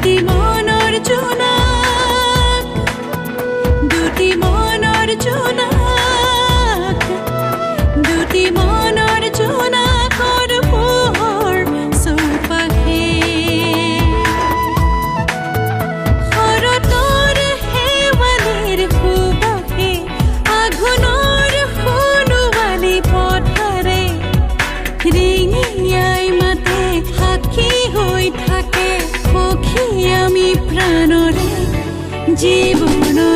দুটি মনৰ জোনাক দুটি মনৰ জোনাক দুটি মনৰ জোনাকৰ পোহৰ চৌপাশে শৰতৰ শেৱালিৰ সুবাসে আঘোণৰ সোণোৱালী পথাৰে ৰিঙিয়াই মাতে সাক্ষী হৈ থাকে সখী আমি প্ৰাণৰে জীৱনৰ